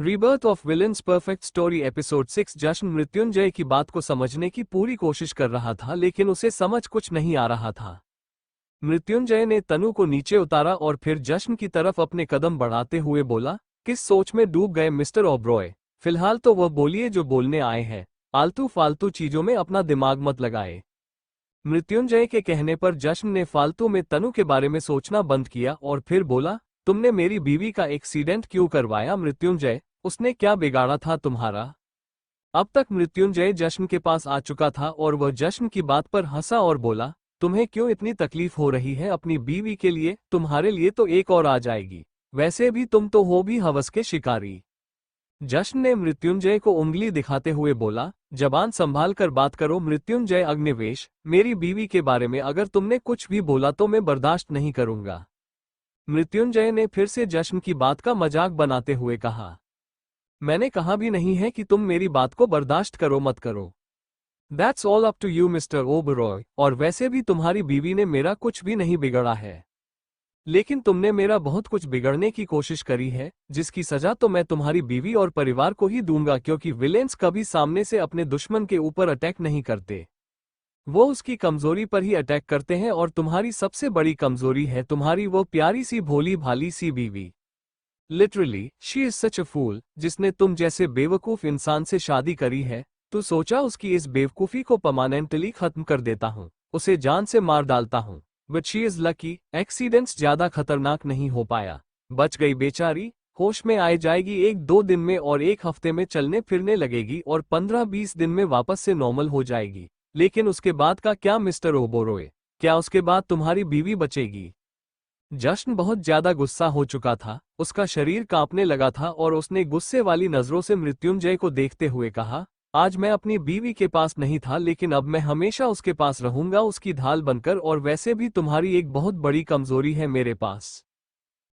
Rebirth of villains perfect story episode 6। जश्न मृत्युंजय की बात को समझने की पूरी कोशिश कर रहा था लेकिन उसे समझ कुछ नहीं आ रहा था। मृत्युंजय ने तनु को नीचे उतारा और फिर जश्न की तरफ अपने कदम बढ़ाते हुए बोला, किस सोच में डूब गए मिस्टर ओबरॉय? फिलहाल तो वह बोलिए जो बोलने आए हैं, आलतू फालतू चीजों में अपना दिमाग मत लगाए। मृत्युंजय के कहने पर जश्न ने फालतू में तनु के बारे में सोचना बंद किया और फिर बोला, तुमने मेरी बीवी का एक्सीडेंट क्यों करवाया मृत्युंजय? उसने क्या बिगाड़ा था तुम्हारा? अब तक मृत्युंजय जश्न के पास आ चुका था और वह जश्न की बात पर हंसा और बोला, तुम्हें क्यों इतनी तकलीफ हो रही है अपनी बीवी के लिए? तुम्हारे लिए तो एक और आ जाएगी। वैसे भी तुम तो हो भी हवस के शिकारी। जश्न ने मृत्युंजय को उंगली दिखाते हुए बोला, जबान संभाल कर बात करो मृत्युंजय अग्निवेश। मेरी बीवी के बारे में अगर तुमने कुछ भी बोला तो मैं बर्दाश्त नहीं करूंगा। मृत्युंजय ने फिर से जश्न की बात का मजाक बनाते हुए कहा, मैंने कहा भी नहीं है कि तुम मेरी बात को बर्दाश्त करो मत करो। That's all up to you mister Oberoi. और वैसे भी तुम्हारी बीवी ने मेरा कुछ भी नहीं बिगड़ा है, लेकिन तुमने मेरा बहुत कुछ बिगड़ने की कोशिश करी है, जिसकी सजा तो मैं तुम्हारी बीवी और परिवार को ही दूंगा, क्योंकि विलेन्स कभी सामने से अपने दुश्मन के ऊपर अटैक नहीं करते, वो उसकी कमजोरी पर ही अटैक करते हैं। और तुम्हारी सबसे बड़ी कमजोरी है तुम्हारी वो प्यारी सी भोली भाली सी बीवी। लिटरली शी इज सच अ फूल। जिसने तुम जैसे बेवकूफ इंसान से शादी करी है, तो सोचा उसकी इस बेवकूफी को परमानेंटली खत्म कर देता हूँ, उसे जान से मार डालता हूँ। But she is lucky, accidents ज्यादा खतरनाक नहीं हो पाया, बच गई बेचारी। होश में आ जाएगी 1-2 दिन में और 1 हफ्ते में चलने फिरने लगेगी और 15-20 दिन में वापस से नॉर्मल हो जाएगी। लेकिन उसके बाद का क्या मिस्टर ओबोरोय? क्या उसके बाद तुम्हारी बीवी बचेगी? जश्न बहुत ज्यादा गुस्सा हो चुका था, उसका शरीर कांपने लगा था और उसने गुस्से वाली नजरों से मृत्युंजय को देखते हुए कहा, आज मैं अपनी बीवी के पास नहीं था लेकिन अब मैं हमेशा उसके पास रहूंगा, उसकी ढाल बनकर। और वैसे भी तुम्हारी एक बहुत बड़ी कमजोरी है मेरे पास।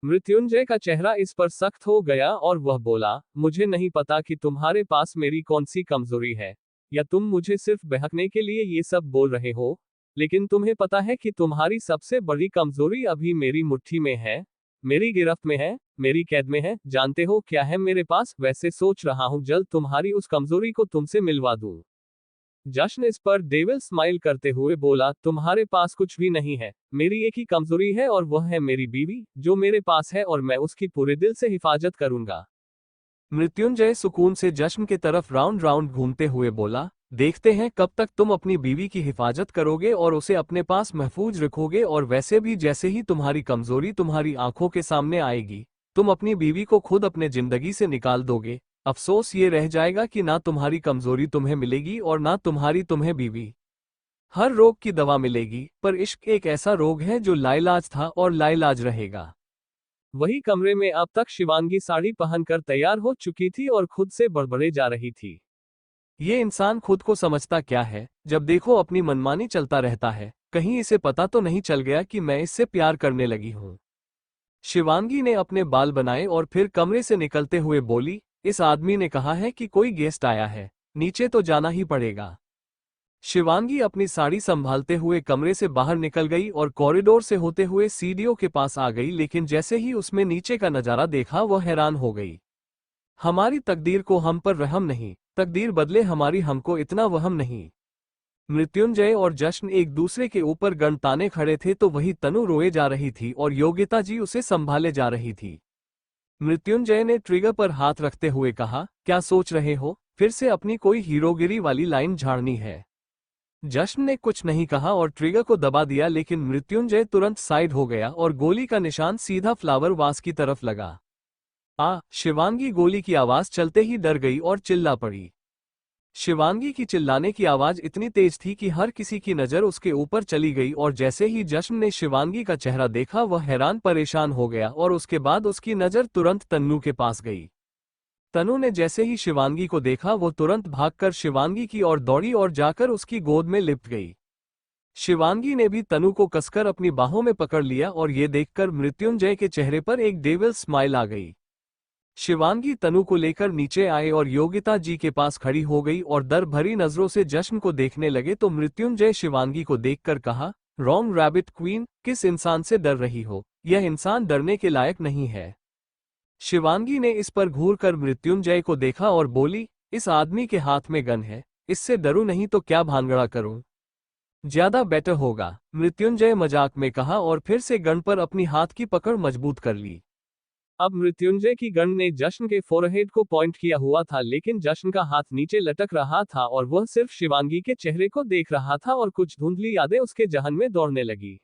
मृत्युंजय का चेहरा इस पर सख्त हो गया और वह बोला, मुझे नहीं पता कि तुम्हारे पास मेरी कौन सी कमजोरी है, या तुम मुझे सिर्फ बहकने के लिए ये सब बोल रहे हो, लेकिन तुम्हें पता है कि तुम्हारी सबसे बड़ी कमजोरी अभी मेरी मुट्ठी में है, मेरी गिरफ्त में है, मेरी कैद में है। जानते हो क्या है मेरे पास? वैसे सोच रहा हूं जल्द तुम्हारी उस कमजोरी को तुमसे मिलवा दूं। जश्न इस पर डेविल स्माइल करते हुए बोला, तुम्हारे पास कुछ भी नहीं है, मेरी एक ही कमजोरी है और वह है मेरी बीवी, जो मेरे पास है और मैं उसकी पूरे दिल से हिफाजत करूंगा। मृत्युंजय सुकून से जश्न के तरफ राउंड राउंड घूमते हुए बोला, देखते हैं कब तक तुम अपनी बीवी की हिफाजत करोगे और उसे अपने पास महफूज रखोगे। और वैसे भी जैसे ही तुम्हारी कमजोरी तुम्हारी आंखों के सामने आएगी, तुम अपनी बीवी को खुद अपने जिंदगी से निकाल दोगे। अफसोस ये रह जाएगा कि ना तुम्हारी कमजोरी तुम्हें मिलेगी और ना तुम्हारी तुम्हें बीवी। हर रोग की दवा मिलेगी, पर इश्क एक ऐसा रोग है जो लाइलाज था और लाइलाज रहेगा। वही कमरे में अब तक शिवांगी साड़ी पहनकर तैयार हो चुकी थी और खुद से बड़बड़े जा रही थी। ये इंसान खुद को समझता क्या है, जब देखो अपनी मनमानी चलता रहता है। कहीं इसे पता तो नहीं चल गया कि मैं इससे प्यार करने लगी हूँ? शिवांगी ने अपने बाल बनाए और फिर कमरे से निकलते हुए बोली, इस आदमी ने कहा है कि कोई गेस्ट आया है, नीचे तो जाना ही पड़ेगा। शिवांगी अपनी साड़ी संभालते हुए कमरे से बाहर निकल गई और कॉरिडोर से होते हुए सीढ़ियों के पास आ गई, लेकिन जैसे ही उसमें नीचे का नजारा देखा वह हैरान हो गई। हमारी तकदीर को हम पर रहम नहीं, तकदीर बदले हमारी हमको इतना वहम नहीं। मृत्युंजय और जश्न एक दूसरे के ऊपर गण ताने खड़े थे तो वही तनु रोए जा रही थी और योगिता जी उसे संभाले जा रही थी। मृत्युंजय ने ट्रिगर पर हाथ रखते हुए कहा, क्या सोच रहे हो? फिर से अपनी कोई हीरोगिरी वाली लाइन झाड़नी है? जश्न ने कुछ नहीं कहा और ट्रिगर को दबा दिया, लेकिन मृत्युंजय तुरंत साइड हो गया और गोली का निशान सीधा फ्लावर वास की तरफ लगा। शिवांगी गोली की आवाज चलते ही डर गई और चिल्ला पड़ी। शिवांगी की चिल्लाने की आवाज इतनी तेज थी कि हर किसी की नजर उसके ऊपर चली गई और जैसे ही जश्न ने शिवांगी का चेहरा देखा वह हैरान परेशान हो गया और उसके बाद उसकी नजर तुरंत तन्नू के पास गई। तनु ने जैसे ही शिवांगी को देखा वो तुरंत भागकर शिवांगी की ओर दौड़ी और जाकर उसकी गोद में लिपट गई। शिवांगी ने भी तनु को कसकर अपनी बाहों में पकड़ लिया और ये देखकर मृत्युंजय के चेहरे पर एक डेविल स्माइल आ गई। शिवांगी तनु को लेकर नीचे आए और योगिता जी के पास खड़ी हो गई और डर भरी नजरों से जश्न को देखने लगे तो मृत्युंजय शिवांगी को देखकर कहा, रॉन्ग रैबिट क्वीन, किस इंसान से डर रही हो? यह इंसान डरने के लायक नहीं है। शिवांगी ने इस पर घूरकर मृत्युंजय को देखा और बोली, इस आदमी के हाथ में गन है, इससे डरूं नहीं तो क्या भांगड़ा करूं? ज्यादा बेटर होगा, मृत्युंजय मजाक में कहा और फिर से गन पर अपनी हाथ की पकड़ मजबूत कर ली। अब मृत्युंजय की गन ने जश्न के फोरहेड को पॉइंट किया हुआ था, लेकिन जश्न का हाथ नीचे लटक रहा था और वह सिर्फ शिवांगी के चेहरे को देख रहा था और कुछ धुंधली यादें उसके जहन में दौड़ने लगी।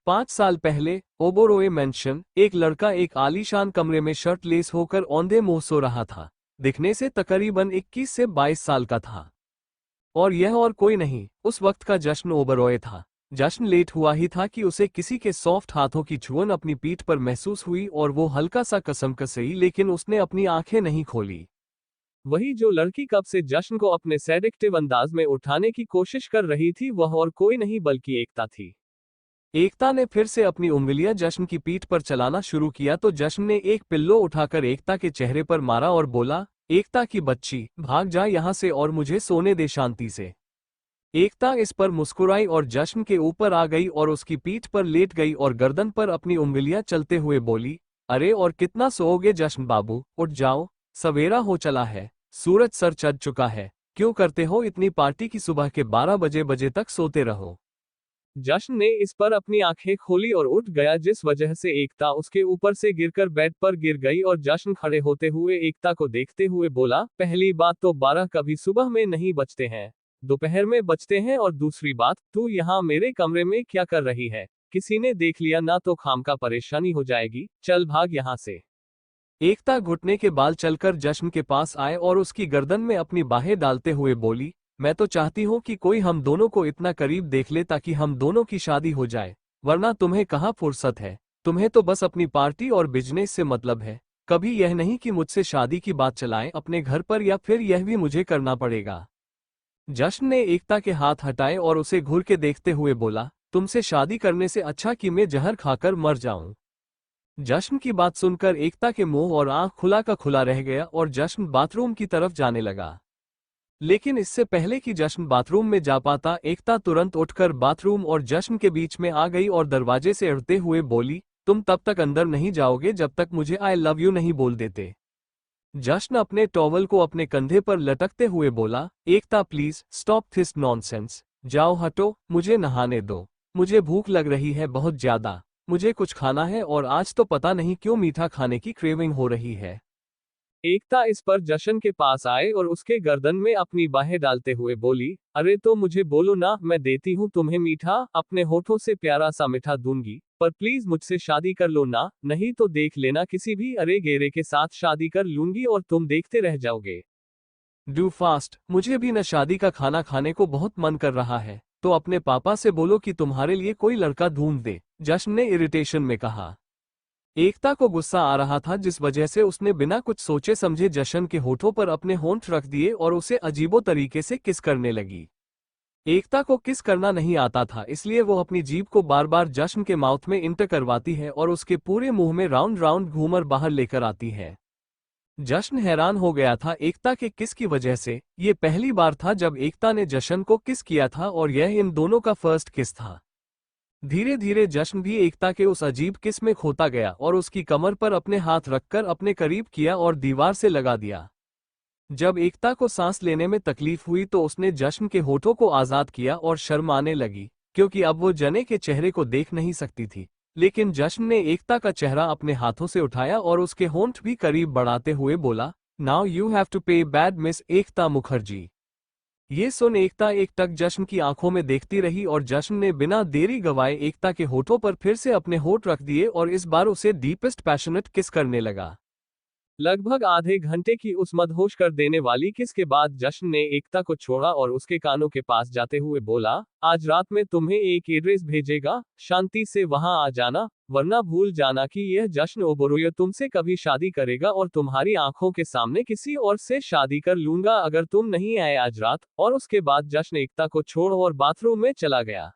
5 साल पहले ओबोरोए मेंशन, एक लड़का एक आलीशान कमरे में शर्टलेस होकर औंधे मुंह सो रहा था। दिखने से तकरीबन 21 से 22 साल का था। और यह और कोई नहीं, उस वक्त का जश्न ओबेरॉय था। जश्न लेट हुआ ही था कि उसे किसी के सॉफ्ट हाथों की छुअन अपनी पीठ पर महसूस हुई और वो हल्का सा कसमकसई, लेकिन उसने अपनी आंखें नहीं खोली। वही जो लड़की कब से जश्न को अपने सेडेक्टिव अंदाज में उठाने की कोशिश कर रही थी, वह और कोई नहीं बल्कि एकता थी। एकता ने फिर से अपनी उंगलियां जश्न की पीठ पर चलाना शुरू किया तो जश्न ने एक पिल्लो उठाकर एकता के चेहरे पर मारा और बोला, एकता की बच्ची, भाग जा यहां से और मुझे सोने दे शांति से। एकता इस पर मुस्कुराई और जश्न के ऊपर आ गई और उसकी पीठ पर लेट गई और गर्दन पर अपनी उंगलियां चलते हुए बोली, अरे और कितना सोओगे जश्न बाबू, उठ जाओ, सवेरा हो चला है, सूरज सर चढ़ चुका है, क्यों करते हो इतनी पार्टी की, सुबह के 12 बजे तक सोते रहो। जश्न ने इस पर अपनी आंखें खोली और उठ गया, जिस वजह से एकता उसके ऊपर से गिरकर बेड पर गिर गई और जश्न खड़े होते हुए एकता को देखते हुए बोला, पहली बात तो 12 कभी सुबह में नहीं बजते हैं, दोपहर में बजते हैं, और दूसरी बात, तू यहाँ मेरे कमरे में क्या कर रही है? किसी ने देख लिया ना तो खामका परेशानी हो जाएगी, चल भाग यहाँ से। एकता घुटने के बाल चलकर जश्न के पास आए और उसकी गर्दन में अपनी बाहें डालते हुए बोली, मैं तो चाहती हूँ कि कोई हम दोनों को इतना करीब देख ले ताकि हम दोनों की शादी हो जाए, वरना तुम्हें कहाँ फुर्सत है, तुम्हें तो बस अपनी पार्टी और बिजनेस से मतलब है, कभी यह नहीं कि मुझसे शादी की बात चलाएं अपने घर पर, या फिर यह भी मुझे करना पड़ेगा। जश्न ने एकता के हाथ हटाए और उसे घूर के देखते हुए बोला, तुमसे शादी करने से अच्छा कि मैं जहर खाकर मर जाऊं। जश्न की बात सुनकर एकता के मुंह और आंख खुला का खुला रह गया और जश्न बाथरूम की तरफ जाने लगा। लेकिन इससे पहले कि जश्न बाथरूम में जा पाता, एकता तुरंत उठकर बाथरूम और जश्न के बीच में आ गई और दरवाजे से अड़ते हुए बोली, तुम तब तक अंदर नहीं जाओगे जब तक मुझे आई लव यू नहीं बोल देते। जश्न अपने टॉवल को अपने कंधे पर लटकते हुए बोला, एकता प्लीज स्टॉप दिस नॉनसेंस, जाओ हटो, मुझे नहाने दो, मुझे भूख लग रही है बहुत ज्यादा, मुझे कुछ खाना है और आज तो पता नहीं क्यों मीठा खाने की क्रेविंग हो रही है। एकता इस पर जश्न के पास आए और उसके गर्दन में अपनी बाहें डालते हुए बोली, अरे तो मुझे बोलो ना, मैं देती हूँ तुम्हें मीठा, अपने होठों से प्यारा सा मीठा दूंगी, पर प्लीज मुझसे शादी कर लो ना, नहीं तो देख लेना किसी भी अरे गेरे के साथ शादी कर लूंगी और तुम देखते रह जाओगे। डू फास्ट, मुझे भी न शादी का खाना खाने को बहुत मन कर रहा है, तो अपने पापा से बोलो कि तुम्हारे लिए कोई लड़का ढूंढ दे, जश्न ने इरिटेशन में कहा। एकता को गुस्सा आ रहा था, जिस वजह से उसने बिना कुछ सोचे समझे जश्न के होठों पर अपने होंठ रख दिए और उसे अजीबो तरीके से किस करने लगी। एकता को किस करना नहीं आता था, इसलिए वो अपनी जीभ को बार बार जश्न के माउथ में इंटर करवाती है और उसके पूरे मुंह में राउंड राउंड घूमर बाहर लेकर आती है। जश्न हैरान हो गया था एकता के किस की वजह से। ये पहली बार था जब एकता ने जश्न को किस किया था और यह इन दोनों का फर्स्ट किस था। धीरे धीरे जश्न भी एकता के उस अजीब किस में खोता गया और उसकी कमर पर अपने हाथ रखकर अपने करीब किया और दीवार से लगा दिया। जब एकता को सांस लेने में तकलीफ हुई तो उसने जश्न के होठों को आजाद किया और शर्माने लगी, क्योंकि अब वो जने के चेहरे को देख नहीं सकती थी। लेकिन जश्न ने एकता का चेहरा अपने हाथों से उठाया और उसके होंठ भी करीब बढ़ाते हुए बोला, नाउ यू हैव टू पे बैड मिस एकता मुखर्जी। ये सुन एकता एकटक जश्न की आंखों में देखती रही और जश्न ने बिना देरी गवाए एकता के होठों पर फिर से अपने होठ रख दिए और इस बार उसे डीपेस्ट पैशनेट किस करने लगा। लगभग आधे घंटे की उस मदहोश कर देने वाली किस के बाद जश्न ने एकता को छोड़ा और उसके कानों के पास जाते हुए बोला, आज रात में तुम्हें एक एड्रेस भेजेगा, शांति से वहां आ जाना, वरना भूल जाना कि यह जश्न ओबेरॉय तुमसे कभी शादी करेगा और तुम्हारी आंखों के सामने किसी और से शादी कर लूंगा अगर तुम नहीं आए आज रात। और उसके बाद जश्न एकता को छोड़ और बाथरूम में चला गया।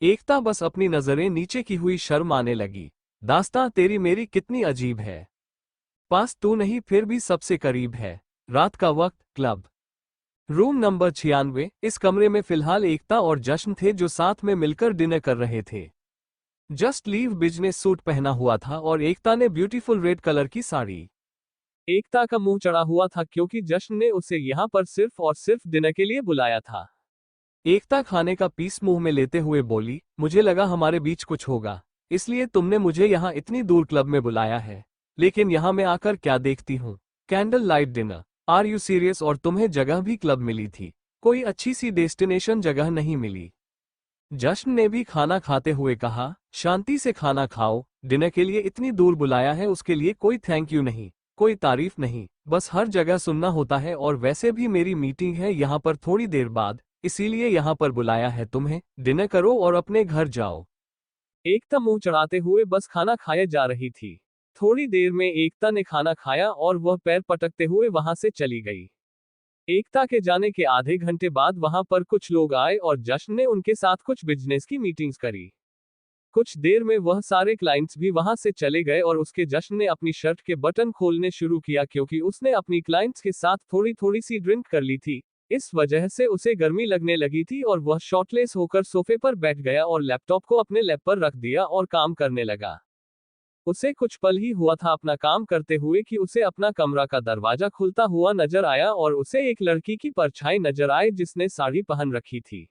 एकता बस अपनी नजरें नीचे की हुई शर्म आने लगी। दास्तां तेरी मेरी कितनी अजीब है, पास तू नहीं फिर भी सबसे करीब है। रात का वक्त, क्लब रूम नंबर 96। इस कमरे में फिलहाल एकता और जश्न थे जो साथ में मिलकर डिनर कर रहे थे। जस्ट लीव बिजनेस सूट पहना हुआ था और एकता ने ब्यूटीफुल रेड कलर की साड़ी। एकता का मुंह चढ़ा हुआ था क्योंकि जश्न ने उसे यहाँ पर सिर्फ और सिर्फ डिनर के लिए बुलाया था। एकता खाने का पीस मुंह में लेते हुए बोली, मुझे लगा हमारे बीच कुछ होगा, इसलिए तुमने मुझे यहाँ इतनी दूर क्लब में बुलाया है, लेकिन यहाँ मैं आकर क्या देखती हूँ, candle light dinner. Are you serious? और तुम्हें जगह भी क्लब मिली थी, कोई अच्छी सी डेस्टिनेशन जगह नहीं मिली? जश्न ने भी खाना खाते हुए कहा, शांति से खाना खाओ, डिनर के लिए इतनी दूर बुलाया है उसके लिए कोई थैंक यू नहीं, कोई तारीफ नहीं, बस हर जगह सुनना होता है, और वैसे भी मेरी मीटिंग है यहाँ पर थोड़ी देर बाद, इसीलिए यहाँ पर बुलाया है तुम्हें, डिनर करो और अपने घर जाओ। एकता मुंह चढ़ाते हुए बस खाना खाए जा रही थी। थोड़ी देर में एकता ने खाना खाया और वह पैर पटकते हुए वहां से चली गई। एकता के जाने के आधे घंटे बाद वहां पर कुछ लोग आए और जश्न ने उनके साथ कुछ बिजनेस की मीटिंग्स करी। कुछ देर में वह सारे क्लाइंट्स भी वहां से चले गए और उसके जश्न ने अपनी शर्ट के बटन खोलने शुरू किया क्योंकि उसने अपनी क्लाइंट्स के साथ थोड़ी थोड़ी सी ड्रिंक कर ली थी। इस वजह से उसे गर्मी लगने लगी थी और वह शॉर्टलेस होकर सोफे पर बैठ गया और लैपटॉप को अपने लैप पर रख दिया और काम करने लगा। उसे कुछ पल ही हुआ था अपना काम करते हुए कि उसे अपना कमरा का दरवाजा खुलता हुआ नजर आया और उसे एक लड़की की परछाई नजर आई जिसने साड़ी पहन रखी थी।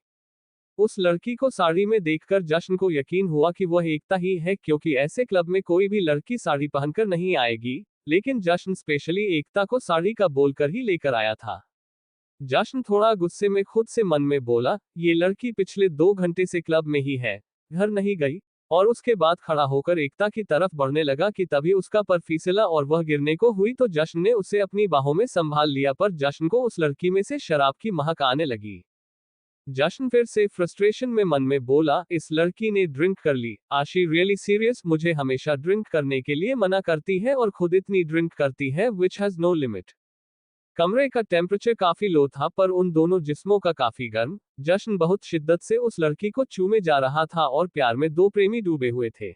उस लड़की को साड़ी में देखकर जश्न को यकीन हुआ कि वह एकता ही है क्योंकि ऐसे क्लब में कोई भी लड़की साड़ी पहनकर नहीं आएगी, लेकिन जश्न स्पेशली एकता को साड़ी का बोलकर ही लेकर आया था। जश्न थोड़ा गुस्से में खुद से मन में बोला, ये लड़की पिछले 2 घंटे से क्लब में ही है, घर नहीं गई, और उसके बाद खड़ा होकर एकता की तरफ बढ़ने लगा कि तभी उसका पर फिसला और वह गिरने को हुई तो जश्न ने उसे अपनी बाहों में संभाल लिया, पर जश्न को उस लड़की में से शराब की महक आने लगी। जश्न फिर से फ्रस्ट्रेशन में मन में बोला, इस लड़की ने ड्रिंक कर ली, आर शी रियली सीरियस? मुझे हमेशा ड्रिंक करने के लिए मना करती है और खुद इतनी ड्रिंक करती है विच हैज नो लिमिट। कमरे का टेम्परेचर काफी लो था पर उन दोनों जिस्मों का काफी गर्म। जश्न बहुत शिद्दत से उस लड़की को चूमे जा रहा था और प्यार में दो प्रेमी डूबे हुए थे।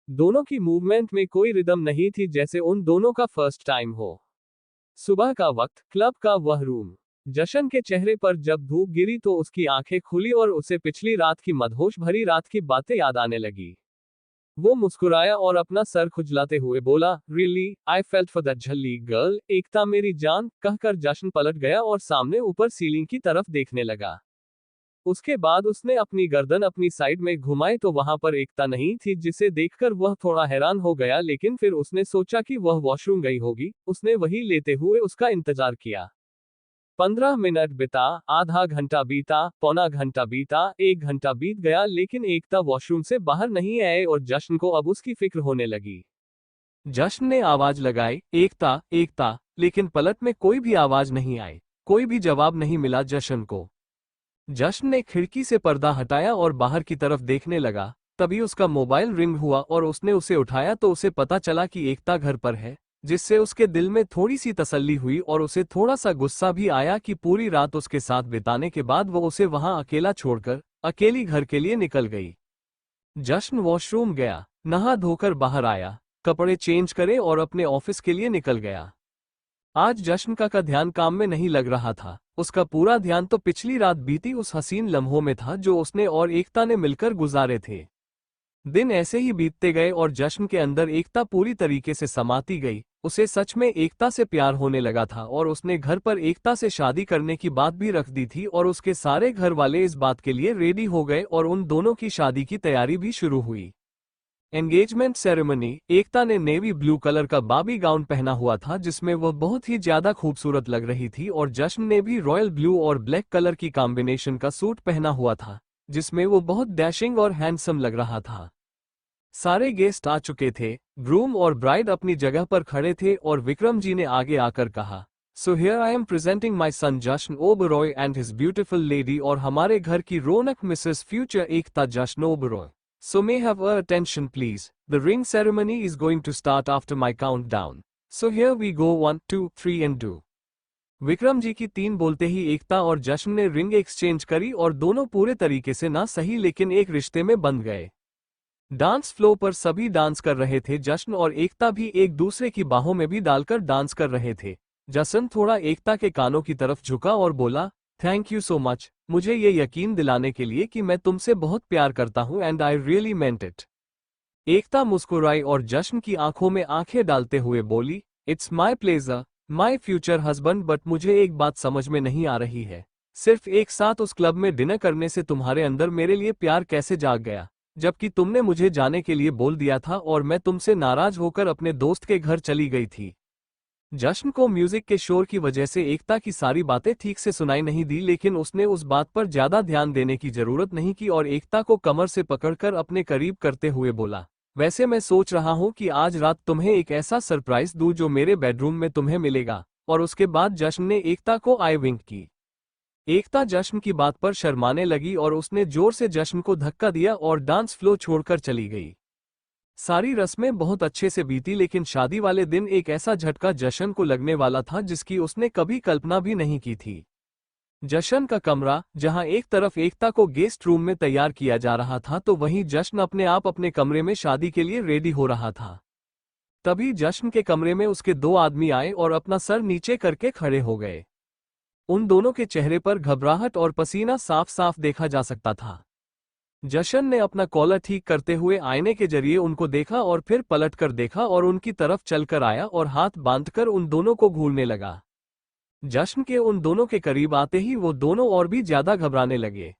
दोनों की मूवमेंट में कोई रिदम नहीं थी, जैसे उन दोनों का फर्स्ट टाइम हो। सुबह का वक्त, क्लब का वह रूम। जश्न के चेहरे पर जब धूप गिरी तो उसकी आंखें खुली और उसे पिछली रात की मदहोश भरी रात की बातें याद आने लगी। वो मुस्कुराया और अपना सर खुजलाते हुए बोला, really I felt for that झल्ली गर्ल, एकता मेरी जान, कहकर जश्न पलट गया और सामने ऊपर सीलिंग की तरफ देखने लगा। उसके बाद उसने अपनी गर्दन अपनी साइड में घुमाई तो वहां पर एकता नहीं थी, जिसे देखकर वह थोड़ा हैरान हो गया, लेकिन फिर उसने सोचा कि वह वॉशरूम गई होगी। उसने वही लेते हुए उसका इंतजार किया। 15 मिनट बीता, आधा घंटा बीता, पौना घंटा बीता, 1 घंटा बीत गया, लेकिन एकता वॉशरूम से बाहर नहीं आए और जश्न को अब उसकी फिक्र होने लगी। जश्न ने आवाज लगाई, एकता एकता, लेकिन पलट में कोई भी आवाज नहीं आई, कोई भी जवाब नहीं मिला जश्न को। जश्न ने खिड़की से पर्दा हटाया और बाहर की तरफ देखने लगा। तभी उसका मोबाइल रिंग हुआ और उसने उसे उठाया तो उसे पता चला कि एकता घर पर है, जिससे उसके दिल में थोड़ी सी तसल्ली हुई और उसे थोड़ा सा गुस्सा भी आया कि पूरी रात उसके साथ बिताने के बाद वो उसे वहां अकेला छोड़कर अकेली घर के लिए निकल गई। जश्न वॉशरूम गया, नहा धोकर बाहर आया, कपड़े चेंज करे और अपने ऑफिस के लिए निकल गया। आज जश्न का ध्यान काम में नहीं लग रहा था, उसका पूरा ध्यान तो पिछली रात बीती उस हसीन लम्हों में था जो उसने और एकता ने मिलकर गुजारे थे। दिन ऐसे ही बीतते गए और जश्न के अंदर एकता पूरी तरीके से समाती गई। उसे सच में एकता से प्यार होने लगा था और उसने घर पर एकता से शादी करने की बात भी रख दी थी और उसके सारे घर वाले इस बात के लिए रेडी हो गए और उन दोनों की शादी की तैयारी भी शुरू हुई। एंगेजमेंट सेरेमनी, एकता ने नेवी ब्लू कलर का बाबी गाउन पहना हुआ था जिसमें वह बहुत ही ज्यादा खूबसूरत लग रही थी और जश्न ने भी रॉयल ब्लू और ब्लैक कलर की कॉम्बिनेशन का सूट पहना हुआ था जिसमें वो बहुत डैशिंग और हैंडसम लग रहा था। सारे गेस्ट आ चुके थे, ग्रूम और ब्राइड अपनी जगह पर खड़े थे और विक्रम जी ने आगे आकर कहा, so here I am presenting my son Jashn Oberoi and his beautiful lady, और हमारे घर की रौनक मिसेस फ्यूचर एकता जश्न Oberoi. So may have attention please. The ring ceremony is going to start after my countdown. So here we go 1, 2, 3 and do. Vikram ji की 3 बोलते ही एकता और जश्न ने रिंग एक्सचेंज करी और दोनों पूरे तरीके से ना सही लेकिन एक रिश्ते में बंध गए। डांस फ्लो पर सभी डांस कर रहे थे, जश्न और एकता भी एक दूसरे की बाहों में भी डालकर डांस कर रहे थे। जश्न थोड़ा एकता के कानों की तरफ झुका और बोला, थैंक यू सो मच, मुझे ये यकीन दिलाने के लिए कि मैं तुमसे बहुत प्यार करता हूँ and I really meant it. Ekta मुस्कुराई और जश्न की आंखों में आंखें डालते हुए बोली, it's my pleasure, my future husband, but मुझे एक बात समझ में नहीं आ रही है। सिर्फ एक साथ उस क्लब में डिनर करने से तुम्हारे अंदर मेरे लिए प्यार कैसे जाग गया, जबकि तुमने मुझे जाने के लिए बोल दिया था और मैं तुमसे नाराज होकर अपने दोस्त के घर चली गई थी। जश्न को म्यूजिक के शोर की वजह से एकता की सारी बातें ठीक से सुनाई नहीं दी, लेकिन उसने उस बात पर ज्यादा ध्यान देने की जरूरत नहीं की और एकता को कमर से पकड़कर अपने करीब करते हुए बोला, वैसे मैं सोच रहा हूं कि आज रात तुम्हें एक ऐसा सरप्राइज दूं जो मेरे बेडरूम में तुम्हें मिलेगा। और उसके बाद जश्न ने एकता को आई विंक की। एकता जश्न की बात पर शर्माने लगी और उसने जोर से जश्न को धक्का दिया और डांस फ्लो छोड़कर चली गई। सारी रस्में बहुत अच्छे से बीती, लेकिन शादी वाले दिन एक ऐसा झटका जश्न को लगने वाला था जिसकी उसने कभी कल्पना भी नहीं की थी। जश्न का कमरा, जहां एक तरफ एकता को गेस्ट रूम में तैयार किया जा रहा था तो वहीं जश्न अपने आप अपने कमरे में शादी के लिए रेडी हो रहा था। तभी जश्न के कमरे में उसके दो आदमी आए और अपना सर नीचे करके खड़े हो गए। उन दोनों के चेहरे पर घबराहट और पसीना साफ साफ देखा जा सकता था। जश्न ने अपना कॉलर ठीक करते हुए आईने के जरिए उनको देखा और फिर पलटकर देखा और उनकी तरफ चलकर आया और हाथ बांधकर उन दोनों को घूरने लगा। जश्न के उन दोनों के करीब आते ही वो दोनों और भी ज्यादा घबराने लगे।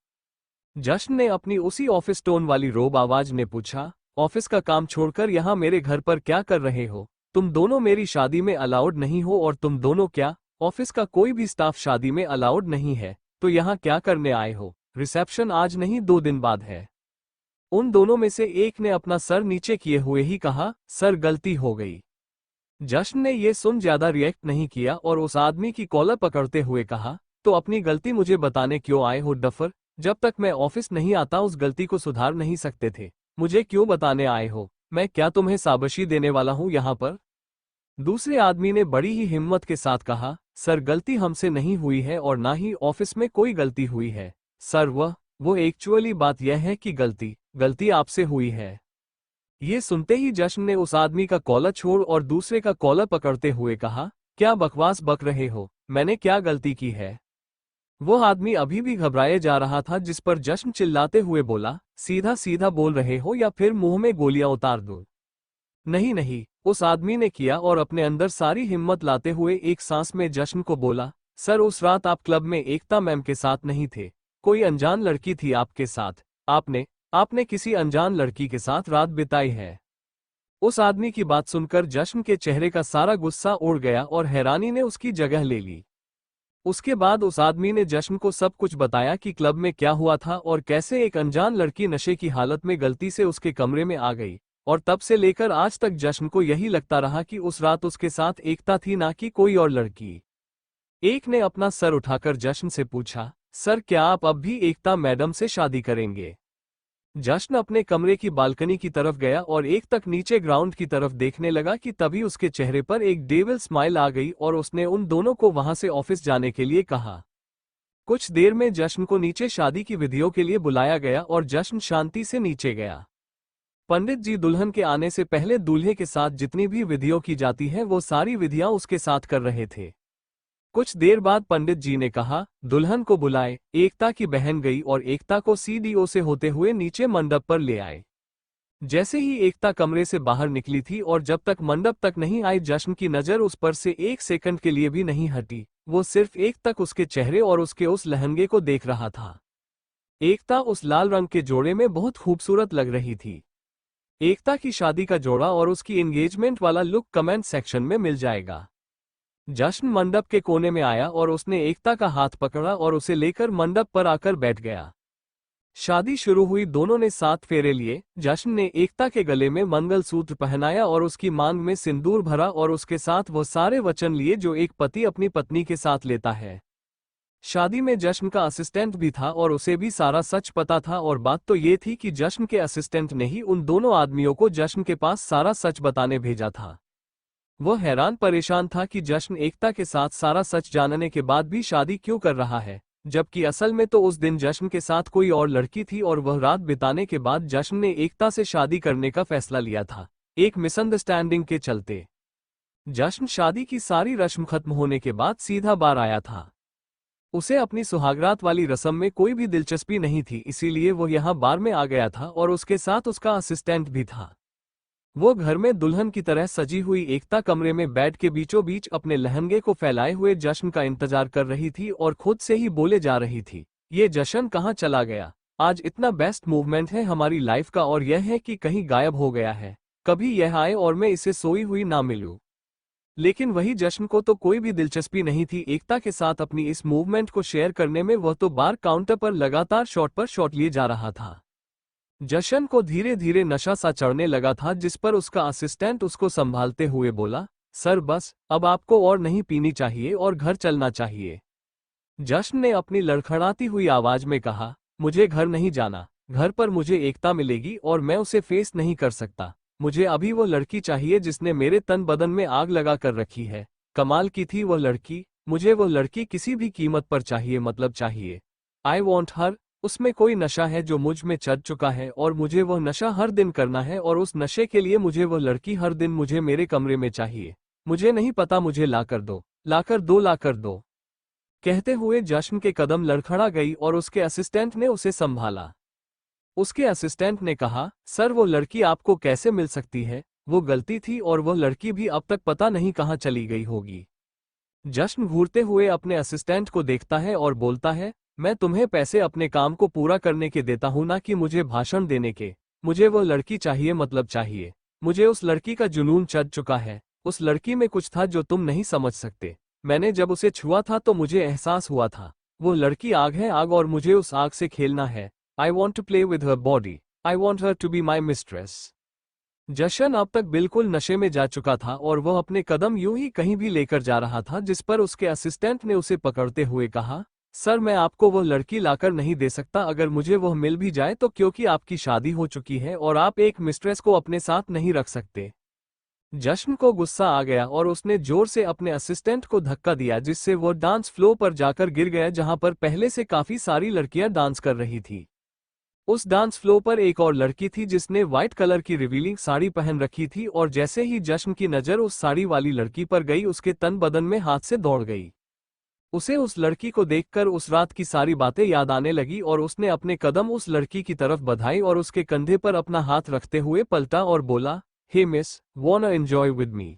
जश्न ने अपनी उसी ऑफिस टोन वाली रोब आवाज में पूछा, ऑफिस का काम छोड़कर यहाँ मेरे घर पर क्या कर रहे हो? तुम दोनों मेरी शादी में अलाउड नहीं हो और तुम दोनों क्या, ऑफिस का कोई भी स्टाफ शादी में अलाउड नहीं है, तो यहाँ क्या करने आए हो? रिसेप्शन आज नहीं 2 दिन बाद है। उन दोनों में से एक ने अपना सर नीचे किए हुए ही कहा, सर गलती हो गई। जश्न ने ये सुन ज्यादा रिएक्ट नहीं किया और उस आदमी की कॉलर पकड़ते हुए कहा, तो अपनी गलती मुझे बताने क्यों आए हो डफर? जब तक मैं ऑफिस नहीं आता उस गलती को सुधार नहीं सकते थे, मुझे क्यों बताने आए हो? मैं क्या तुम्हें शाबाशी देने वाला हूं यहाँ पर? दूसरे आदमी ने बड़ी ही हिम्मत के साथ कहा, सर गलती हमसे नहीं हुई है और ना ही ऑफिस में कोई गलती हुई है। सर वो एक्चुअली बात यह है कि गलती आपसे हुई है। ये सुनते ही जश्न ने उस आदमी का कॉलर छोड़ और दूसरे का कॉलर पकड़ते हुए कहा, क्या बकवास बक रहे हो? मैंने क्या गलती की है? वो आदमी अभी भी घबराए जा रहा था, जिस पर जश्न चिल्लाते हुए बोला, सीधा सीधा बोल रहे हो या फिर मुंह में गोलियां उतार दूं? नहीं नहीं, उस आदमी ने किया और अपने अंदर सारी हिम्मत लाते हुए एक सांस में जश्न को बोला, सर उस रात आप क्लब में एकता मैम के साथ नहीं थे, कोई अनजान लड़की थी आपके साथ। आपने किसी अनजान लड़की के साथ रात बिताई है। उस आदमी की बात सुनकर जश्न के चेहरे का सारा गुस्सा उड़ गया और हैरानी ने उसकी जगह ले ली। उसके बाद उस आदमी ने जश्न को सब कुछ बताया कि क्लब में क्या हुआ था और कैसे एक अनजान लड़की नशे की हालत में गलती से उसके कमरे में आ गई, और तब से लेकर आज तक जश्न को यही लगता रहा कि उस रात उसके साथ एकता थी, ना कि कोई और लड़की। एक ने अपना सर उठाकर जश्न से पूछा, सर क्या आप अब भी एकता मैडम से शादी करेंगे? जश्न अपने कमरे की बालकनी की तरफ गया और एक तक नीचे ग्राउंड की तरफ देखने लगा कि तभी उसके चेहरे पर एक डेविल स्माइल आ गई और उसने उन दोनों को वहां से ऑफिस जाने के लिए कहा। कुछ देर में जश्न को नीचे शादी की विधियों के लिए बुलाया गया और जश्न शांति से नीचे गया। पंडित जी दुल्हन के आने से पहले दूल्हे के साथ जितनी भी विधियों की जाती हैं वो सारी विधियां उसके साथ कर रहे थे। कुछ देर बाद पंडित जी ने कहा, दुल्हन को बुलाए। एकता की बहन गई और एकता को सीडीओ से होते हुए नीचे मंडप पर ले आए। जैसे ही एकता कमरे से बाहर निकली थी और जब तक मंडप तक नहीं आई, जश्न की नजर उस पर से एक सेकंड के लिए भी नहीं हटी। वो सिर्फ एक तक उसके चेहरे और उसके उस लहंगे को देख रहा था। एकता उस लाल रंग के जोड़े में बहुत खूबसूरत लग रही थी। एकता की शादी का जोड़ा और उसकी एंगेजमेंट वाला लुक कमेंट सेक्शन में मिल जाएगा। जश्न मंडप के कोने में आया और उसने एकता का हाथ पकड़ा और उसे लेकर मंडप पर आकर बैठ गया। शादी शुरू हुई, दोनों ने 7 फेरे लिए। जश्न ने एकता के गले में मंगलसूत्र पहनाया और उसकी मांग में सिंदूर भरा और उसके साथ वो सारे वचन लिए जो एक पति अपनी पत्नी के साथ लेता है। शादी में जश्न का असिस्टेंट भी था और उसे भी सारा सच पता था, और बात तो ये थी कि जश्न के असिस्टेंट ने ही उन दोनों आदमियों को जश्न के पास सारा सच बताने भेजा था। वह हैरान परेशान था कि जश्न एकता के साथ सारा सच जानने के बाद भी शादी क्यों कर रहा है, जबकि असल में तो उस दिन जश्न के साथ कोई और लड़की थी और वह रात बिताने के बाद जश्न ने एकता से शादी करने का फैसला लिया था, एक मिसअंडरस्टैंडिंग के चलते। जश्न शादी की सारी रस्म खत्म होने के बाद सीधा बार आया था। उसे अपनी सुहागरात वाली रस्म में कोई भी दिलचस्पी नहीं थी, इसीलिए वो यहाँ बार में आ गया था और उसके साथ उसका असिस्टेंट भी था। वो घर में दुल्हन की तरह सजी हुई एकता कमरे में बेड के बीचों बीच अपने लहंगे को फैलाए हुए जश्न का इंतजार कर रही थी और खुद से ही बोले जा रही थी, ये जश्न कहाँ चला गया? आज इतना बेस्ट मूवमेंट है हमारी लाइफ का और यह है कि कहीं गायब हो गया है। कभी यह आए और मैं इसे सोई हुई ना मिलूं। लेकिन वही जश्न को तो कोई भी दिलचस्पी नहीं थी एकता के साथ अपनी इस मूवमेंट को शेयर करने में। वह तो बार काउंटर पर लगातार शॉट पर शॉट लिए जा रहा था। जशन को धीरे धीरे नशा सा चढ़ने लगा था, जिस पर उसका असिस्टेंट उसको संभालते हुए बोला, सर बस अब आपको और नहीं पीनी चाहिए और घर चलना चाहिए। जश्न ने अपनी लड़खड़ाती हुई आवाज में कहा, मुझे घर नहीं जाना। घर पर मुझे एकता मिलेगी और मैं उसे फेस नहीं कर सकता। मुझे अभी वो लड़की चाहिए जिसने मेरे तन बदन में आग लगा कर रखी है। कमाल की थी वो लड़की। मुझे वो लड़की किसी भी कीमत पर चाहिए, मतलब चाहिए। आई वॉन्ट हर। उसमें कोई नशा है जो मुझ में चढ़ चुका है और मुझे वह नशा हर दिन करना है और उस नशे के लिए मुझे वह लड़की हर दिन मुझे मेरे कमरे में चाहिए। मुझे नहीं पता, मुझे लाकर दो, लाकर दो, लाकर दो। कहते हुए जश्न के कदम लड़खड़ा गई और उसके असिस्टेंट ने उसे संभाला। उसके असिस्टेंट ने कहा, सर वो लड़की आपको कैसे मिल सकती है? वो गलती थी और वह लड़की भी अब तक पता नहीं कहाँ चली गई होगी। जश्न घूरते हुए अपने असिस्टेंट को देखता है और बोलता है, मैं तुम्हें पैसे अपने काम को पूरा करने के देता हूं, ना कि मुझे भाषण देने के। मुझे वो लड़की चाहिए, मतलब चाहिए। मुझे उस लड़की का जुनून चढ़ चुका है। उस लड़की में कुछ था जो तुम नहीं समझ सकते। मैंने जब उसे छुआ था तो मुझे एहसास हुआ था। वो लड़की आग है, आग, और मुझे उस आग से खेलना है। I want to play with her body. I want her to be my mistress. Jashn अब तक बिल्कुल नशे में जा चुका था और वह अपने कदम यूं ही कहीं भी लेकर जा रहा था, जिस पर उसके असिस्टेंट ने उसे पकड़ते हुए कहा, सर मैं आपको वह लड़की लाकर नहीं दे सकता अगर मुझे वह मिल भी जाए तो, क्योंकि आपकी शादी हो चुकी है और आप एक मिस्ट्रेस को अपने साथ नहीं रख सकते। जश्न को गुस्सा आ गया और उसने जोर से अपने असिस्टेंट को धक्का दिया, जिससे वह डांस फ्लोर पर जाकर गिर गया जहां पर पहले से काफी सारी लड़कियां डांस कर रही थी। उस डांस फ्लोर पर एक और लड़की थी जिसने व्हाइट कलर की रिवीलिंग साड़ी पहन रखी थी और जैसे ही जश्न की नजर उस साड़ी वाली लड़की पर गई, उसके तन बदन में हाथ से दौड़ गई। उसे उस लड़की को देखकर उस रात की सारी बातें याद आने लगी और उसने अपने कदम उस लड़की की तरफ बढ़ाई और उसके कंधे पर अपना हाथ रखते हुए पलटा और बोला, hey miss, wanna enjoy with me.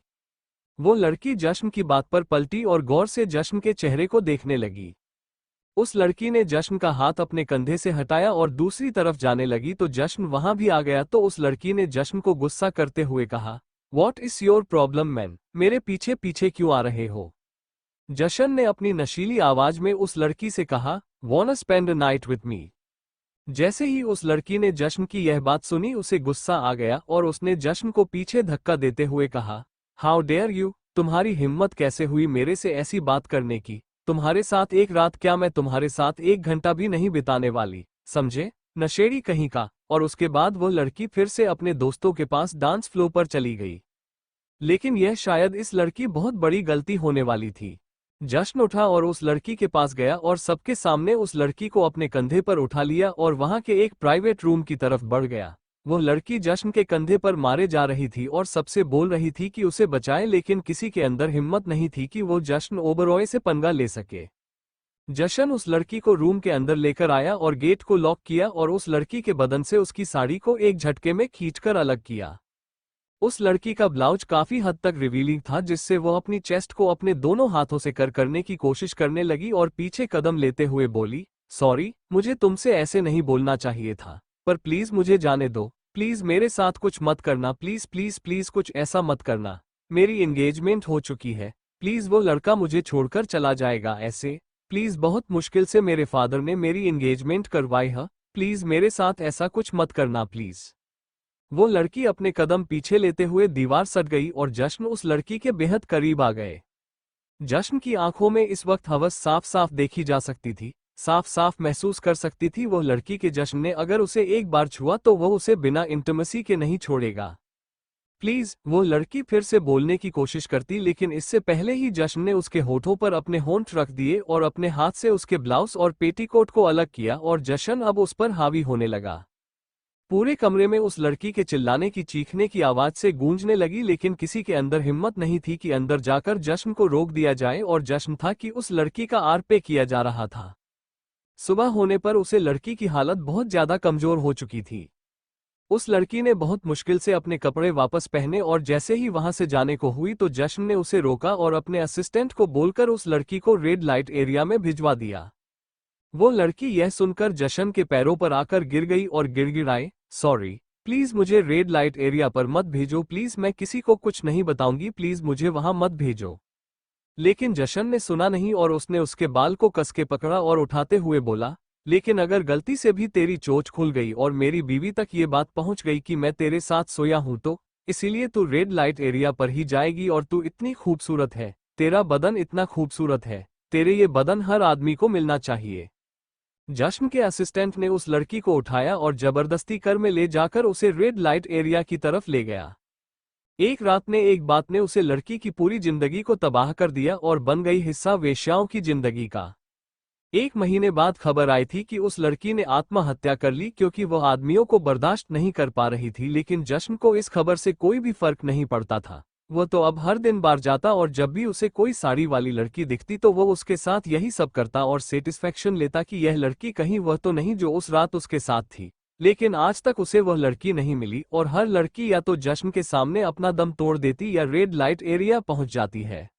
वो लड़की जश्न की बात पर पलटी और गौर से जश्न के चेहरे को देखने लगी। उस लड़की ने जश्न का हाथ अपने कंधे से हटाया और दूसरी तरफ जाने लगी तो जश्न वहां भी आ गया। तो उस लड़की ने जश्न को गुस्सा करते हुए कहा, what is your problem man? मेरे पीछे पीछे क्यों आ रहे हो? जशन ने अपनी नशीली आवाज में उस लड़की से कहा, वॉन्ना spend a night with me. जैसे ही उस लड़की ने जश्न की यह बात सुनी, उसे गुस्सा आ गया और उसने जश्न को पीछे धक्का देते हुए कहा, हाउ डेयर यू? तुम्हारी हिम्मत कैसे हुई मेरे से ऐसी बात करने की? तुम्हारे साथ एक रात क्या, मैं तुम्हारे साथ एक घंटा भी नहीं बिताने वाली, समझे? नशेड़ी कहीं का। और उसके बाद वो लड़की फिर से अपने दोस्तों के पास डांस फ्लोर पर चली गई। लेकिन यह शायद इस लड़की बहुत बड़ी गलती होने वाली थी। जश्न उठा और उस लड़की के पास गया और सबके सामने उस लड़की को अपने कंधे पर उठा लिया और वहां के एक प्राइवेट रूम की तरफ बढ़ गया। वो लड़की जश्न के कंधे पर मारे जा रही थी और सबसे बोल रही थी कि उसे बचाए, लेकिन किसी के अंदर हिम्मत नहीं थी कि वो जश्न ओबरॉय से पंगा ले सके। जशन उस लड़की को रूम के अंदर लेकर आया और गेट को लॉक किया और उस लड़की के बदन से उसकी साड़ी को एक झटके में खींचकर अलग किया। उस लड़की का ब्लाउज काफी हद तक रिवीलिंग था, जिससे वह अपनी चेस्ट को अपने दोनों हाथों से करने की कोशिश करने लगी और पीछे कदम लेते हुए बोली, सॉरी, मुझे तुमसे ऐसे नहीं बोलना चाहिए था, पर प्लीज मुझे जाने दो। प्लीज मेरे साथ कुछ मत करना, प्लीज प्लीज प्लीज कुछ ऐसा मत करना। मेरी एंगेजमेंट हो चुकी है। प्लीज वो लड़का मुझे छोड़कर चला जाएगा ऐसे। प्लीज बहुत मुश्किल से मेरे फादर ने मेरी एंगेजमेंट करवाई है। प्लीज मेरे साथ ऐसा कुछ मत करना प्लीज। वो लड़की अपने कदम पीछे लेते हुए दीवार सट गई और जश्न उस लड़की के बेहद करीब आ गए। जश्न की आंखों में इस वक्त हवस साफ साफ देखी जा सकती थी, साफ साफ महसूस कर सकती थी वो लड़की के जश्न ने अगर उसे एक बार छुआ तो वह उसे बिना इंटिमेसी के नहीं छोड़ेगा। प्लीज, वो लड़की फिर से बोलने की कोशिश करती, लेकिन इससे पहले ही जश्न ने उसके होठों पर अपने होंठ रख दिए और अपने हाथ से उसके ब्लाउज और पेटीकोट को अलग किया और जश्न अब उस पर हावी होने लगा। पूरे कमरे में उस लड़की के चिल्लाने की, चीखने की आवाज से गूंजने लगी, लेकिन किसी के अंदर हिम्मत नहीं थी कि अंदर जाकर जश्न को रोक दिया जाए। और जश्न था कि उस लड़की का आरपे किया जा रहा था। सुबह होने पर उसे लड़की की हालत बहुत ज्यादा कमजोर हो चुकी थी। उस लड़की ने बहुत मुश्किल से अपने कपड़े वापस पहने और जैसे ही वहां से जाने को हुई तो जश्न ने उसे रोका और अपने असिस्टेंट को बोलकर उस लड़की को रेड लाइट एरिया में भिजवा दिया। वो लड़की यह सुनकर जश्न के पैरों पर आकर गिर गई और गिड़गिड़ाए, सॉरी, प्लीज मुझे रेड लाइट एरिया पर मत भेजो, प्लीज मैं किसी को कुछ नहीं बताऊंगी, प्लीज मुझे वहां मत भेजो। लेकिन जश्न ने सुना नहीं और उसने उसके बाल को कस के पकड़ा और उठाते हुए बोला, लेकिन अगर गलती से भी तेरी चोंच खुल गई और मेरी बीवी तक ये बात पहुंच गई कि मैं तेरे साथ सोया हूं तो इसीलिए तू रेड लाइट एरिया पर ही जाएगी। और तू इतनी खूबसूरत है, तेरा बदन इतना खूबसूरत है, तेरे ये बदन हर आदमी को मिलना चाहिए। जश्न के असिस्टेंट ने उस लड़की को उठाया और जबरदस्ती कर में ले जाकर उसे रेड लाइट एरिया की तरफ ले गया। एक रात ने एक बात ने उसे लड़की की पूरी जिंदगी को तबाह कर दिया और बन गई हिस्सा वेश्याओं की जिंदगी का। एक महीने बाद खबर आई थी कि उस लड़की ने आत्महत्या कर ली क्योंकि वह आदमियों को बर्दाश्त नहीं कर पा रही थी। लेकिन जश्न को इस खबर से कोई भी फर्क नहीं पड़ता था। वह तो अब हर दिन बार जाता और जब भी उसे कोई साड़ी वाली लड़की दिखती तो वह उसके साथ यही सब करता और सेटिस्फेक्शन लेता कि यह लड़की कहीं वह तो नहीं जो उस रात उसके साथ थी। लेकिन आज तक उसे वह लड़की नहीं मिली और हर लड़की या तो जश्न के सामने अपना दम तोड़ देती या रेड लाइट एरिया पहुंच जाती है।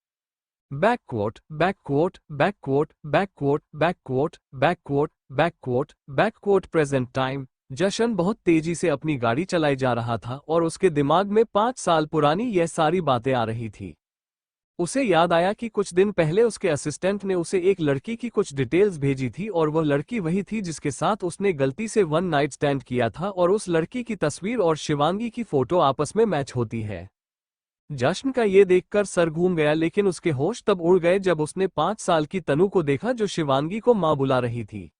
बैककोट बैककोट बैककोट बैककोट बैककोट बैककोट बैककोट बैककोट प्रेजेंट टाइम। जश्न बहुत तेजी से अपनी गाड़ी चलाई जा रहा था और उसके दिमाग में 5 साल पुरानी यह सारी बातें आ रही थी। उसे याद आया कि कुछ दिन पहले उसके असिस्टेंट ने उसे एक लड़की की कुछ डिटेल्स भेजी थी और वह लड़की वही थी जिसके साथ उसने गलती से वन नाइट स्टैंड किया था और उस लड़की की तस्वीर और शिवांगी की फोटो आपस में मैच होती है। जश्न का ये देखकर सर घूम गया, लेकिन उसके होश तब उड़ गए जब उसने 5 साल की तनु को देखा जो शिवांगी को मां बुला रही थी।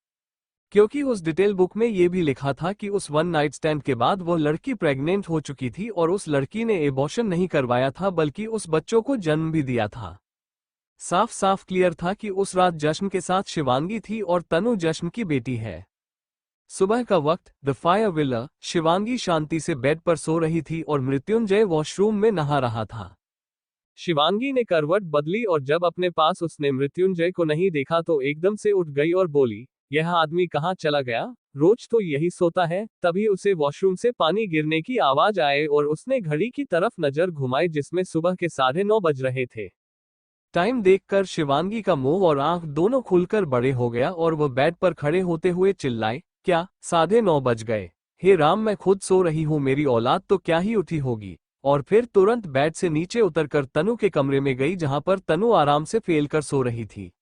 क्योंकि उस डिटेल बुक में ये भी लिखा था कि उस वन नाइट स्टैंड के बाद वह लड़की प्रेग्नेंट हो चुकी थी और उस लड़की ने एबॉर्शन नहीं करवाया था बल्कि उस बच्चों को जन्म भी दिया था। साफ साफ क्लियर था कि उस रात जश्न के साथ शिवांगी थी और तनु जश्न की बेटी है। सुबह का वक्त, द फायर विला, शिवांगी शांति से बेड पर सो रही थी और मृत्युंजय वॉशरूम में नहा रहा था। शिवांगी ने करवट बदली और जब अपने पास उसने मृत्युंजय को नहीं देखा तो एकदम से उठ गई और बोली, यह आदमी कहाँ चला गया, रोज तो यही सोता है। तभी उसे वॉशरूम से पानी गिरने की आवाज आए और उसने घड़ी की तरफ नजर घुमाई जिसमें सुबह के 9:30 बज रहे थे। टाइम देखकर शिवांगी का मुंह और आंख दोनों खुलकर बड़े हो गया और वह बेड पर खड़े होते हुए चिल्लाई, क्या 9:30 बज गए? हे राम, मैं खुद सो रही हूँ, मेरी औलाद तो क्या ही उठी होगी। और फिर तुरंत बेड से नीचे उतरकर तनु के कमरे में गई जहां पर तनु आराम से फेलकर सो रही थी।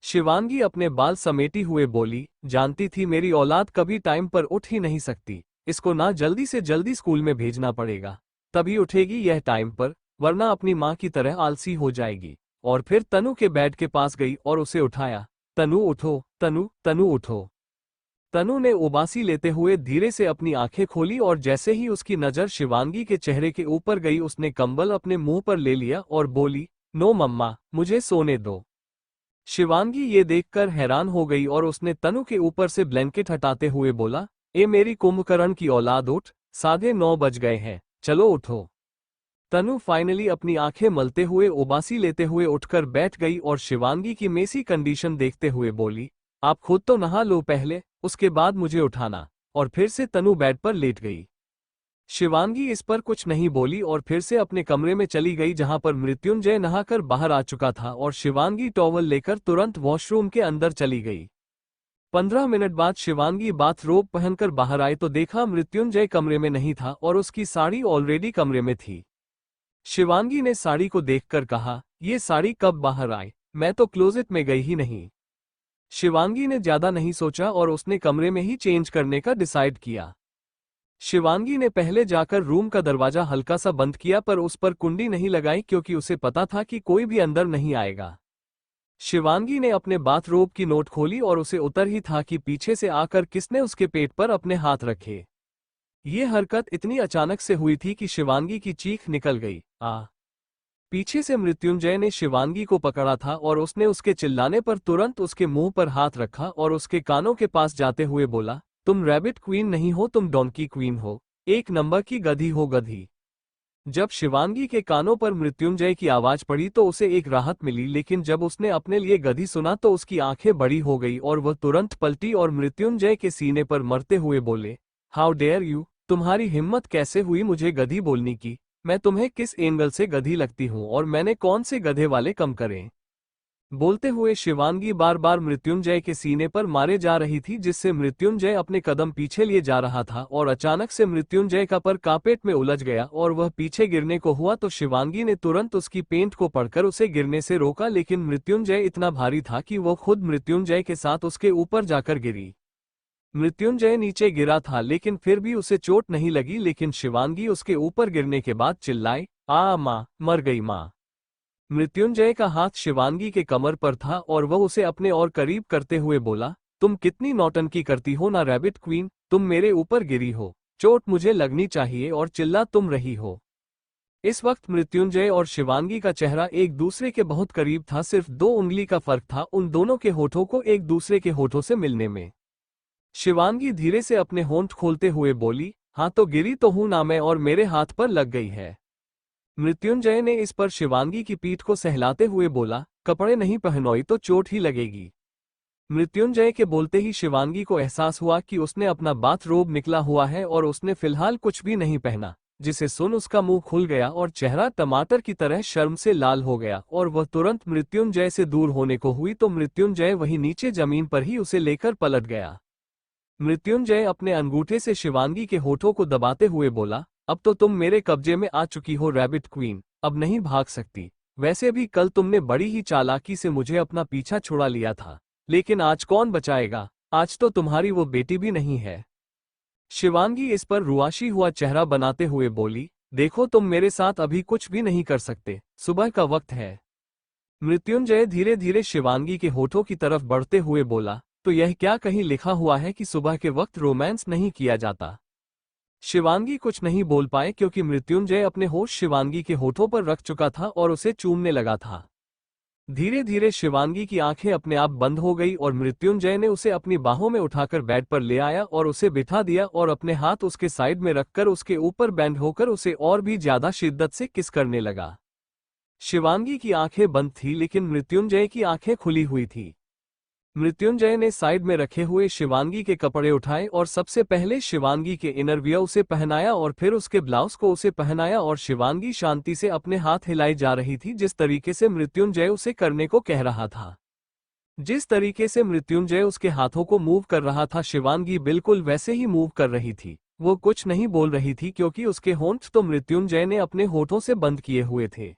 शिवांगी अपने बाल समेटी हुए बोली, जानती थी मेरी औलाद कभी टाइम पर उठ ही नहीं सकती, इसको ना जल्दी से जल्दी स्कूल में भेजना पड़ेगा, तभी उठेगी यह टाइम पर, वरना अपनी माँ की तरह आलसी हो जाएगी। और फिर तनु के बेड के पास गई और उसे उठाया, तनु उठो, तनु, तनु उठो। तनु ने उबासी लेते हुए धीरे से अपनी आंखें खोली और जैसे ही उसकी नजर शिवांगी के चेहरे के ऊपर गई उसने कंबल अपने मुंह पर ले लिया और बोली, नो मम्मा, मुझे सोने दो। शिवांगी ये देखकर हैरान हो गई और उसने तनु के ऊपर से ब्लैंकेट हटाते हुए बोला, ए मेरी कुंभकर्ण की औलाद उठ, 9:30 बज गए हैं, चलो उठो। तनु फाइनली अपनी आंखें मलते हुए उबासी लेते हुए उठकर बैठ गई और शिवांगी की मेसी कंडीशन देखते हुए बोली, आप खुद तो नहा लो पहले, उसके बाद मुझे उठाना। और फिर से तनु बेड पर लेट गई। शिवांगी इस पर कुछ नहीं बोली और फिर से अपने कमरे में चली गई जहां पर मृत्युंजय नहाकर बाहर आ चुका था और शिवांगी टॉवल लेकर तुरंत वॉशरूम के अंदर चली गई। 15 मिनट बाद शिवांगी बाथरोब पहनकर बाहर आई तो देखा मृत्युंजय कमरे में नहीं था और उसकी साड़ी ऑलरेडी कमरे में थी। शिवांगी ने साड़ी को देखकर कहा, ये साड़ी कब बाहर आई, मैं तो क्लोजेट में गई ही नहीं। शिवांगी ने ज्यादा नहीं सोचा और उसने कमरे में ही चेंज करने का डिसाइड किया। शिवांगी ने पहले जाकर रूम का दरवाजा हल्का सा बंद किया पर उस पर कुंडी नहीं लगाई क्योंकि उसे पता था कि कोई भी अंदर नहीं आएगा। शिवांगी ने अपने बाथरोब की नोट खोली और उसे उतर ही था कि पीछे से आकर किसने उसके पेट पर अपने हाथ रखे। ये हरकत इतनी अचानक से हुई थी कि शिवांगी की चीख निकल गई। पीछे से मृत्युंजय ने शिवांगी को पकड़ा था और उसने उसके चिल्लाने पर तुरंत उसके मुंह पर हाथ रखा और उसके कानों के पास जाते हुए बोला, तुम रैबिट क्वीन नहीं हो, तुम डोंकी क्वीन हो, 1 नंबर की गधी हो गधी। जब शिवांगी के कानों पर मृत्युंजय की आवाज पड़ी तो उसे एक राहत मिली, लेकिन जब उसने अपने लिए गधी सुना तो उसकी आंखें बड़ी हो गई और वह तुरंत पलटी और मृत्युंजय के सीने पर मरते हुए बोले, हाउ डेयर यू, तुम्हारी हिम्मत कैसे हुई मुझे गधी बोलने की? मैं तुम्हें किस एंगल से गधी लगती हूँ और मैंने कौन से गधे वाले कम करे? बोलते हुए शिवांगी बार बार मृत्युंजय के सीने पर मारे जा रही थी, जिससे मृत्युंजय अपने कदम पीछे लिए जा रहा था और अचानक से मृत्युंजय का पर कार्पेट में उलझ गया और वह पीछे गिरने को हुआ तो शिवांगी ने तुरंत उसकी पेंट को पकड़कर उसे गिरने से रोका, लेकिन मृत्युंजय इतना भारी था कि वह खुद मृत्युंजय के साथ उसके ऊपर जाकर गिरी। मृत्युंजय नीचे गिरा था लेकिन फिर भी उसे चोट नहीं लगी, लेकिन शिवांगी उसके ऊपर गिरने के बाद चिल्लाई, आ माँ, मर गई माँ। मृत्युंजय का हाथ शिवांगी के कमर पर था और वह उसे अपने और करीब करते हुए बोला, तुम कितनी नौटंकी करती हो ना रैबिट क्वीन, तुम मेरे ऊपर गिरी हो, चोट मुझे लगनी चाहिए और चिल्ला तुम रही हो। इस वक्त मृत्युंजय और शिवांगी का चेहरा एक दूसरे के बहुत करीब था, सिर्फ 2 उंगली का फर्क था उन दोनों के होठों को एक दूसरे के होठों से मिलने में। शिवांगी धीरे से अपने होंठ खोलते हुए बोली, हाँ तो गिरी तो हूं ना मैं और मेरे हाथ पर लग गई है। मृत्युंजय ने इस पर शिवांगी की पीठ को सहलाते हुए बोला, कपड़े नहीं पहनोई तो चोट ही लगेगी। मृत्युंजय के बोलते ही शिवांगी को एहसास हुआ कि उसने अपना बाथरोब निकला हुआ है और उसने फिलहाल कुछ भी नहीं पहना, जिसे सुन उसका मुंह खुल गया और चेहरा टमाटर की तरह शर्म से लाल हो गया और वह तुरंत मृत्युंजय से दूर होने को हुई तो मृत्युंजय वहीं नीचे जमीन पर ही उसे लेकर पलट गया। मृत्युंजय अपने अंगूठे से शिवांगी के होठों को दबाते हुए बोला, अब तो तुम मेरे कब्जे में आ चुकी हो रैबिट क्वीन, अब नहीं भाग सकती। वैसे भी कल तुमने बड़ी ही चालाकी से मुझे अपना पीछा छुड़ा लिया था, लेकिन आज कौन बचाएगा? आज तो तुम्हारी वो बेटी भी नहीं है। शिवांगी इस पर रुआशी हुआ चेहरा बनाते हुए बोली, देखो तुम मेरे साथ अभी कुछ भी नहीं कर सकते, सुबह का वक्त है। मृत्युंजय धीरे धीरे शिवांगी के होठों की तरफ बढ़ते हुए बोला, तो यह क्या कहीं लिखा हुआ है कि सुबह के वक्त रोमांस नहीं किया जाता? शिवांगी कुछ नहीं बोल पाए क्योंकि मृत्युंजय अपने होठ शिवांगी के होठों पर रख चुका था और उसे चूमने लगा था। धीरे धीरे शिवांगी की आंखें अपने आप बंद हो गई और मृत्युंजय ने उसे अपनी बाहों में उठाकर बेड पर ले आया और उसे बिठा दिया और अपने हाथ उसके साइड में रखकर उसके ऊपर बैंड होकर उसे और भी ज्यादा शिद्दत से किस करने लगा। शिवांगी की आंखें बंद थी लेकिन मृत्युंजय की आंखें खुली हुई थी। मृत्युंजय ने साइड में रखे हुए शिवांगी के कपड़े उठाए और सबसे पहले शिवांगी के इनरवियर उसे पहनाया और फिर उसके ब्लाउज को उसे पहनाया और शिवांगी शांति से अपने हाथ हिलाई जा रही थी जिस तरीके से मृत्युंजय उसे करने को कह रहा था। जिस तरीके से मृत्युंजय उसके हाथों को मूव कर रहा था शिवांगी बिल्कुल वैसे ही मूव कर रही थी। वो कुछ नहीं बोल रही थी क्योंकि उसके होंठ तो मृत्युंजय ने अपने होठों से बंद किए हुए थे।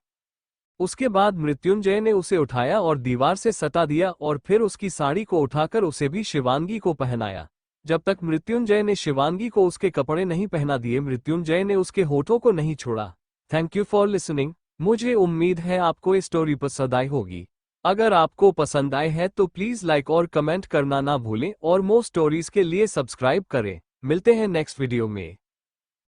उसके बाद मृत्युंजय ने उसे उठाया और दीवार से सटा दिया और फिर उसकी साड़ी को उठाकर उसे भी शिवांगी को पहनाया। जब तक मृत्युंजय ने शिवांगी को उसके कपड़े नहीं पहना दिए मृत्युंजय ने उसके होठों को नहीं छोड़ा। Thank you for listening. मुझे उम्मीद है आपको ये स्टोरी पसंद आई होगी। अगर आपको पसंद आए है तो प्लीज लाइक और कमेंट करना ना भूलें और मोर स्टोरीज के लिए सब्सक्राइब करें। मिलते हैं नेक्स्ट वीडियो में।